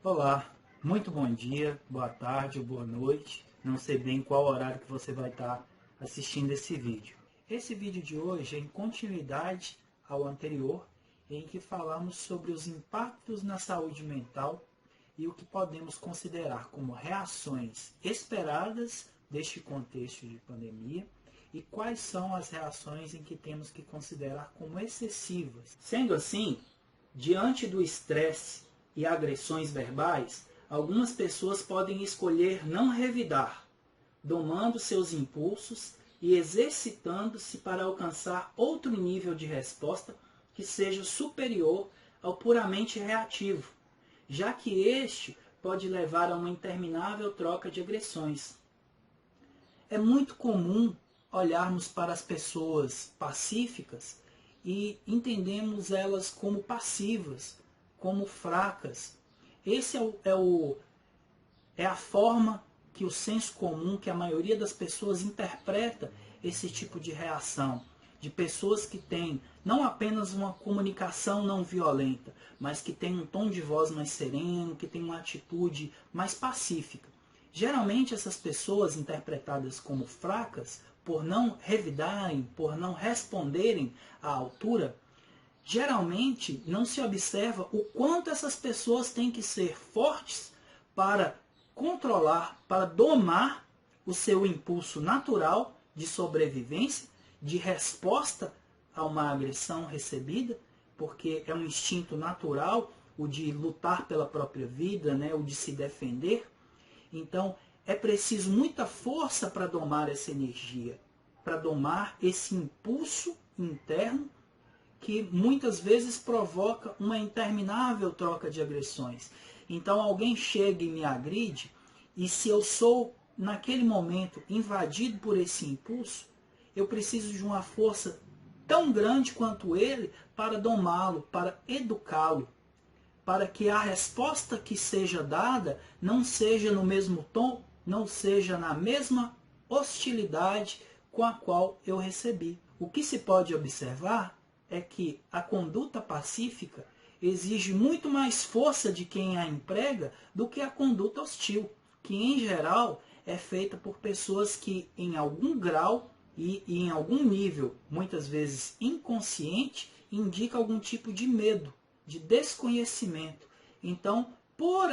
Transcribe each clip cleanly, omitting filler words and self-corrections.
Olá, muito bom dia, boa tarde ou boa noite. Não sei bem qual horário que você vai estar assistindo esse vídeo. Esse vídeo de hoje é em continuidade ao anterior, em que falamos sobre os impactos na saúde mental e o que podemos considerar como reações esperadas deste contexto de pandemia e quais são as reações em que temos que considerar como excessivas. Sendo assim, diante do estresse e agressões verbais, algumas pessoas podem escolher não revidar, domando seus impulsos e exercitando-se para alcançar outro nível de resposta que seja superior ao puramente reativo, já que este pode levar a uma interminável troca de agressões. É muito comum olharmos para as pessoas pacíficas e entendemos elas como passivas, como fracas. Esse é a forma que o senso comum, que a maioria das pessoas interpreta esse tipo de reação. De pessoas que têm não apenas uma comunicação não violenta, mas que têm um tom de voz mais sereno, que têm uma atitude mais pacífica. Geralmente essas pessoas interpretadas como fracas, por não revidarem, por não responderem à altura, geralmente não se observa o quanto essas pessoas têm que ser fortes para controlar, para domar o seu impulso natural de sobrevivência, de resposta a uma agressão recebida, porque é um instinto natural o de lutar pela própria vida, né, o de se defender. Então, é preciso muita força para domar essa energia, para domar esse impulso interno que muitas vezes provoca uma interminável troca de agressões. Então, alguém chega e me agride, e se eu sou, naquele momento, invadido por esse impulso, eu preciso de uma força tão grande quanto ele para domá-lo, para educá-lo, para que a resposta que seja dada não seja no mesmo tom, não seja na mesma hostilidade com a qual eu recebi. O que se pode observar é que a conduta pacífica exige muito mais força de quem a emprega do que a conduta hostil, que em geral é feita por pessoas que em algum grau e em algum nível, muitas vezes inconsciente, indica algum tipo de medo, de desconhecimento. Então, por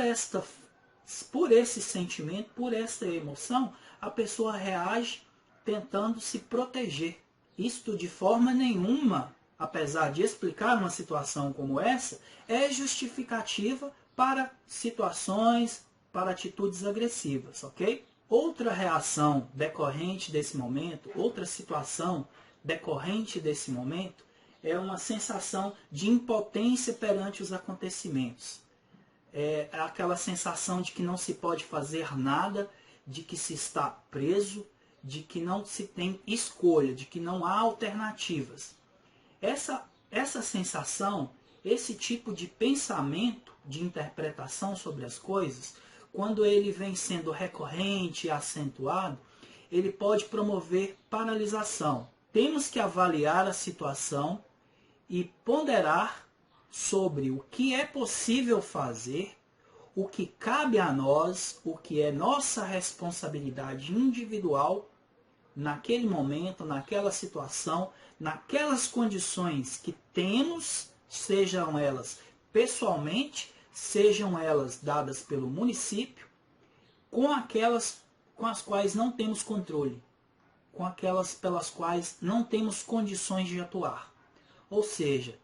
esse sentimento, por essa emoção, a pessoa reage tentando se proteger. Isto de forma nenhuma, apesar de explicar uma situação como essa, é justificativa para situações, para atitudes agressivas, ok? Outra reação decorrente desse momento, outra situação decorrente desse momento, é uma sensação de impotência perante os acontecimentos. É aquela sensação de que não se pode fazer nada, de que se está preso, de que não se tem escolha, de que não há alternativas. Essa sensação, esse tipo de pensamento, de interpretação sobre as coisas, quando ele vem sendo recorrente e acentuado, ele pode promover paralisação. Temos que avaliar a situação e ponderar sobre o que é possível fazer, o que cabe a nós, o que é nossa responsabilidade individual naquele momento, naquela situação, naquelas condições que temos, sejam elas pessoalmente, sejam elas dadas pelo município, com aquelas com as quais não temos controle, com aquelas pelas quais não temos condições de atuar. Ou seja,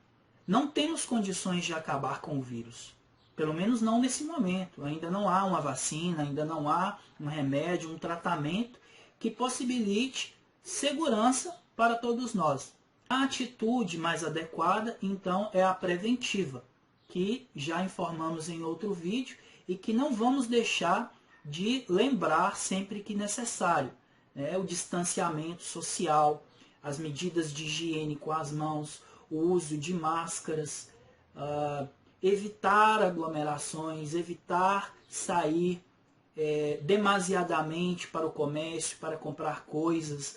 não temos condições de acabar com o vírus. Pelo menos não nesse momento. Ainda não há uma vacina, ainda não há um remédio, um tratamento que possibilite segurança para todos nós. A atitude mais adequada, então, é a preventiva, que já informamos em outro vídeo e que não vamos deixar de lembrar sempre que necessário. O distanciamento social, as medidas de higiene com as mãos, o uso de máscaras, evitar aglomerações, evitar sair demasiadamente para o comércio, para comprar coisas,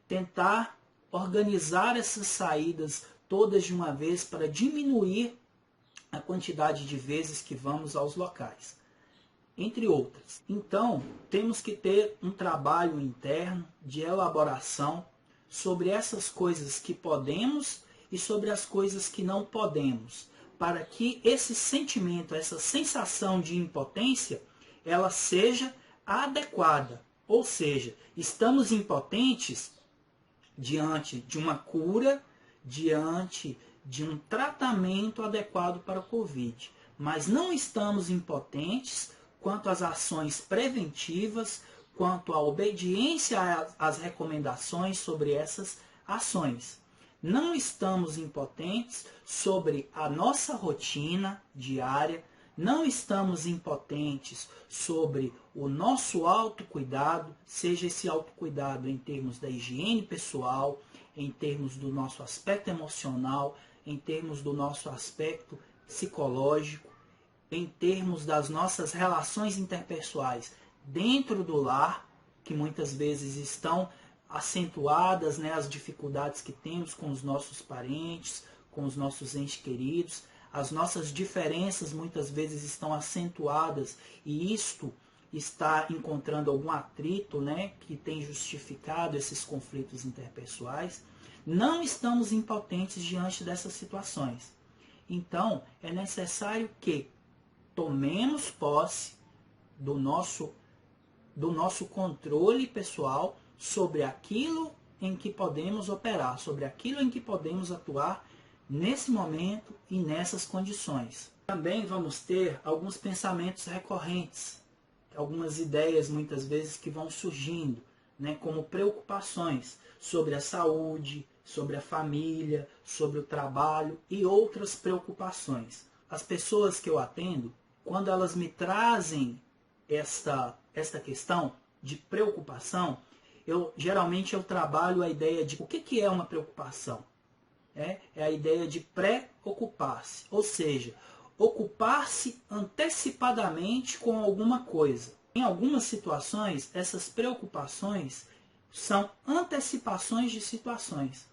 tentar organizar essas saídas todas de uma vez para diminuir a quantidade de vezes que vamos aos locais, entre outras. Então, temos que ter um trabalho interno de elaboração sobre essas coisas que podemos e sobre as coisas que não podemos, para que esse sentimento, essa sensação de impotência, ela seja adequada. Ou seja, estamos impotentes diante de uma cura, diante de um tratamento adequado para o Covid. Mas não estamos impotentes quanto às ações preventivas, quanto à obediência às recomendações sobre essas ações. Não estamos impotentes sobre a nossa rotina diária, não estamos impotentes sobre o nosso autocuidado, seja esse autocuidado em termos da higiene pessoal, em termos do nosso aspecto emocional, em termos do nosso aspecto psicológico, em termos das nossas relações interpessoais dentro do lar, que muitas vezes estão acentuadas, né, as dificuldades que temos com os nossos parentes, com os nossos entes queridos. As nossas diferenças muitas vezes estão acentuadas e isto está encontrando algum atrito, né, que tem justificado esses conflitos interpessoais. Não estamos impotentes diante dessas situações. Então, é necessário que tomemos posse do nosso controle pessoal sobre aquilo em que podemos operar, sobre aquilo em que podemos atuar nesse momento e nessas condições. Também vamos ter alguns pensamentos recorrentes, algumas ideias muitas vezes que vão surgindo, né, como preocupações sobre a saúde, sobre a família, sobre o trabalho e outras preocupações. As pessoas que eu atendo, quando elas me trazem esta questão de preocupação, geralmente eu trabalho a ideia de o que é uma preocupação. É a ideia de pré-ocupar-se, ou seja, ocupar-se antecipadamente com alguma coisa. Em algumas situações, essas preocupações são antecipações de situações,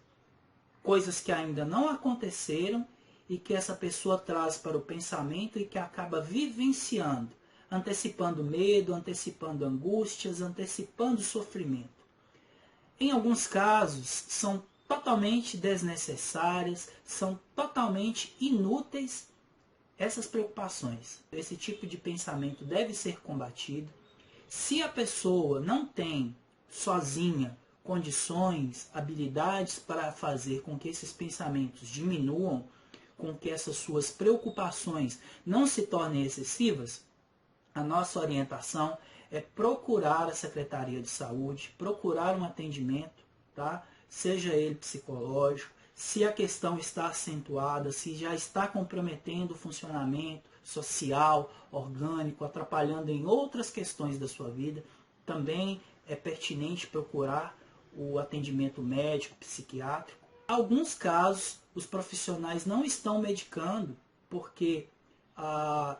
coisas que ainda não aconteceram e que essa pessoa traz para o pensamento e que acaba vivenciando, antecipando medo, antecipando angústias, antecipando sofrimento. Em alguns casos, são totalmente desnecessárias, são totalmente inúteis essas preocupações. Esse tipo de pensamento deve ser combatido. Se a pessoa não tem sozinha condições, habilidades para fazer com que esses pensamentos diminuam, com que essas suas preocupações não se tornem excessivas, a nossa orientação é procurar a Secretaria de Saúde, procurar um atendimento, tá? Seja ele psicológico, se a questão está acentuada, se já está comprometendo o funcionamento social, orgânico, atrapalhando em outras questões da sua vida, também é pertinente procurar o atendimento médico, psiquiátrico. Em alguns casos, os profissionais não estão medicando porque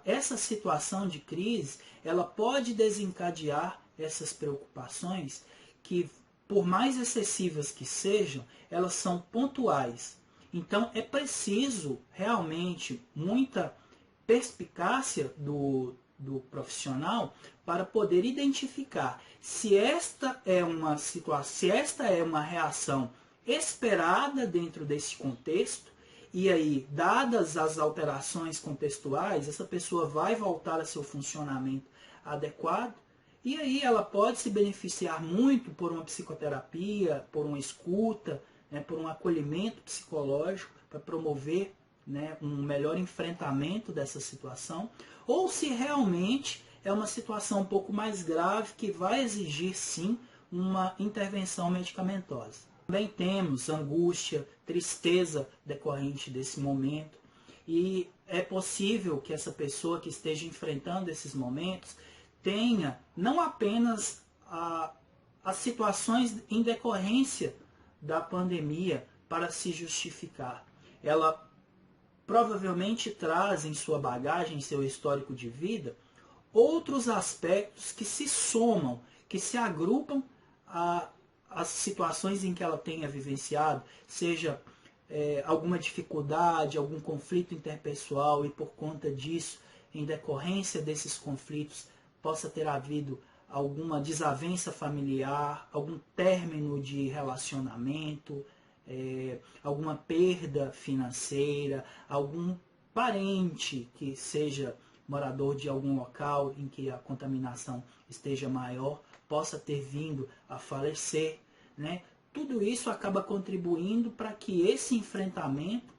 essa situação de crise ela pode desencadear essas preocupações que, por mais excessivas que sejam, elas são pontuais. Então é preciso realmente muita perspicácia do profissional para poder identificar se esta é uma situação, se esta é uma reação esperada dentro desse contexto, e aí, dadas as alterações contextuais, essa pessoa vai voltar a seu funcionamento adequado, e aí ela pode se beneficiar muito por uma psicoterapia, por uma escuta, né, por um acolhimento psicológico para promover, né, um melhor enfrentamento dessa situação, ou se realmente é uma situação um pouco mais grave que vai exigir sim uma intervenção medicamentosa. Também temos angústia, tristeza decorrente desse momento, e é possível que essa pessoa que esteja enfrentando esses momentos tenha não apenas as situações em decorrência da pandemia para se justificar. Ela provavelmente traz em sua bagagem, em seu histórico de vida, outros aspectos que se somam, que se agrupam às situações em que ela tenha vivenciado, seja alguma dificuldade, algum conflito interpessoal e por conta disso, em decorrência desses conflitos, possa ter havido alguma desavença familiar, algum término de relacionamento, alguma perda financeira, algum parente que seja morador de algum local em que a contaminação esteja maior, possa ter vindo a falecer, né? Tudo isso acaba contribuindo para que esse enfrentamento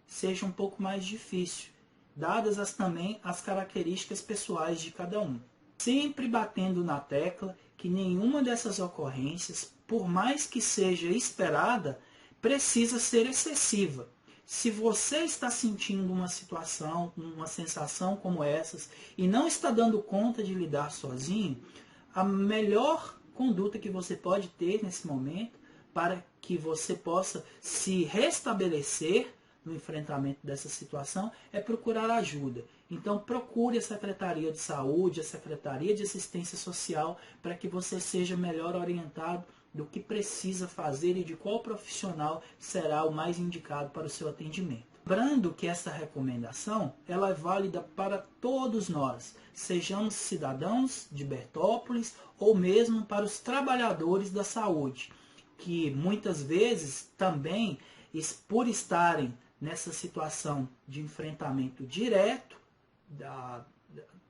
seja um pouco mais difícil, dadas também as características pessoais de cada um. Sempre batendo na tecla que nenhuma dessas ocorrências, por mais que seja esperada, precisa ser excessiva. Se você está sentindo uma situação, uma sensação como essas, e não está dando conta de lidar sozinho, a melhor conduta que você pode ter nesse momento, para que você possa se restabelecer no enfrentamento dessa situação, é procurar ajuda. Então procure a Secretaria de Saúde, a Secretaria de Assistência Social, para que você seja melhor orientado do que precisa fazer e de qual profissional será o mais indicado para o seu atendimento. Lembrando que essa recomendação ela é válida para todos nós, sejamos cidadãos de Bertópolis ou mesmo para os trabalhadores da saúde, que muitas vezes também, por estarem nessa situação de enfrentamento direto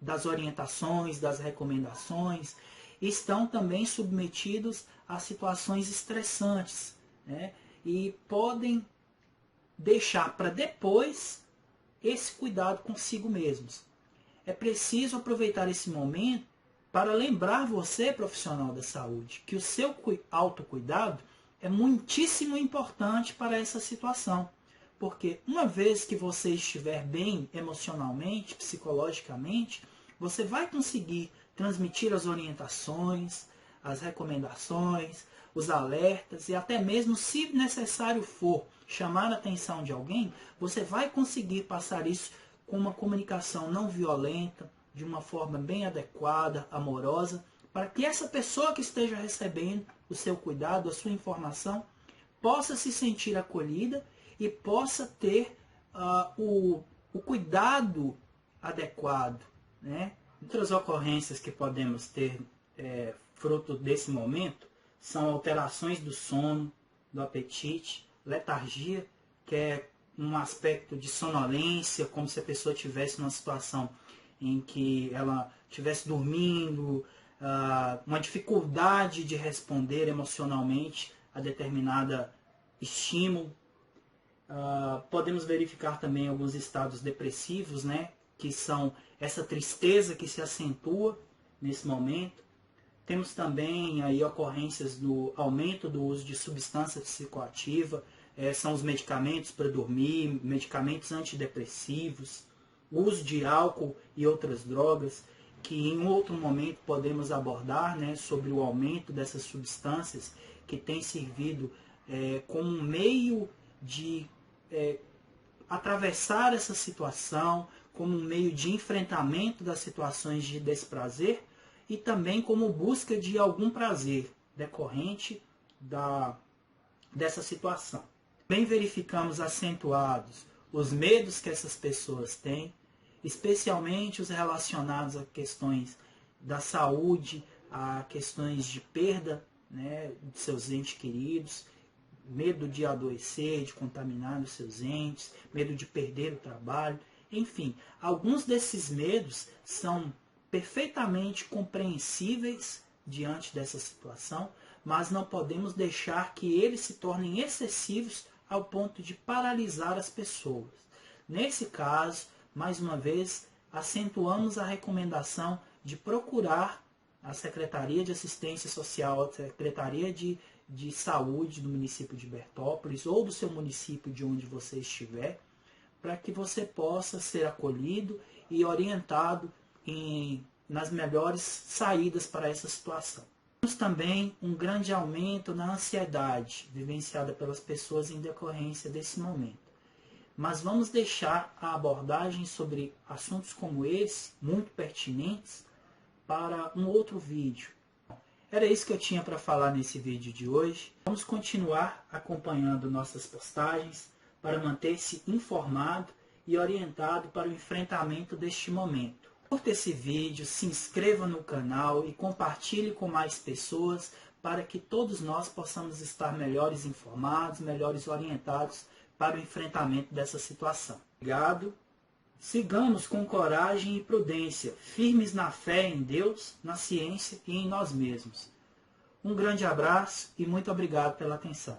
das orientações, das recomendações, estão também submetidos a situações estressantes, né? E podem deixar para depois esse cuidado consigo mesmos. É preciso aproveitar esse momento para lembrar você, profissional da saúde, que o seu autocuidado é muitíssimo importante para essa situação. Porque uma vez que você estiver bem emocionalmente, psicologicamente, você vai conseguir transmitir as orientações, as recomendações, os alertas e até mesmo, se necessário for, chamar a atenção de alguém, você vai conseguir passar isso com uma comunicação não violenta, de uma forma bem adequada, amorosa, para que essa pessoa que esteja recebendo o seu cuidado, a sua informação, possa se sentir acolhida e possa ter o cuidado adequado, né? Outras ocorrências que podemos ter fruto desse momento são alterações do sono, do apetite, letargia, que é um aspecto de sonolência, como se a pessoa estivesse numa situação em que ela estivesse dormindo, uma dificuldade de responder emocionalmente a determinada estímulo. Podemos verificar também alguns estados depressivos, né, que são essa tristeza que se acentua nesse momento. Temos também aí ocorrências do aumento do uso de substância psicoativa, são os medicamentos para dormir, medicamentos antidepressivos, o uso de álcool e outras drogas, que em outro momento podemos abordar, né, sobre o aumento dessas substâncias que tem servido como um meio de atravessar essa situação, como um meio de enfrentamento das situações de desprazer e também como busca de algum prazer decorrente dessa situação. Bem verificamos acentuados os medos que essas pessoas têm, especialmente os relacionados a questões da saúde, a questões de perda, né, de seus entes queridos, medo de adoecer, de contaminar os seus entes, medo de perder o trabalho, enfim, alguns desses medos são perfeitamente compreensíveis diante dessa situação, mas não podemos deixar que eles se tornem excessivos ao ponto de paralisar as pessoas. Nesse caso, mais uma vez, acentuamos a recomendação de procurar a Secretaria de Assistência Social, a Secretaria de Saúde do município de Bertópolis ou do seu município de onde você estiver, para que você possa ser acolhido e orientado nas melhores saídas para essa situação. Temos também um grande aumento na ansiedade vivenciada pelas pessoas em decorrência desse momento. Mas vamos deixar a abordagem sobre assuntos como esse, muito pertinentes, para um outro vídeo. Era isso que eu tinha para falar nesse vídeo de hoje. Vamos continuar acompanhando nossas postagens. para manter-se informado e orientado para o enfrentamento deste momento. Curta esse vídeo, se inscreva no canal e compartilhe com mais pessoas para que todos nós possamos estar melhores informados, melhores orientados para o enfrentamento dessa situação. Obrigado. Sigamos com coragem e prudência, firmes na fé em Deus, na ciência e em nós mesmos. Um grande abraço e muito obrigado pela atenção.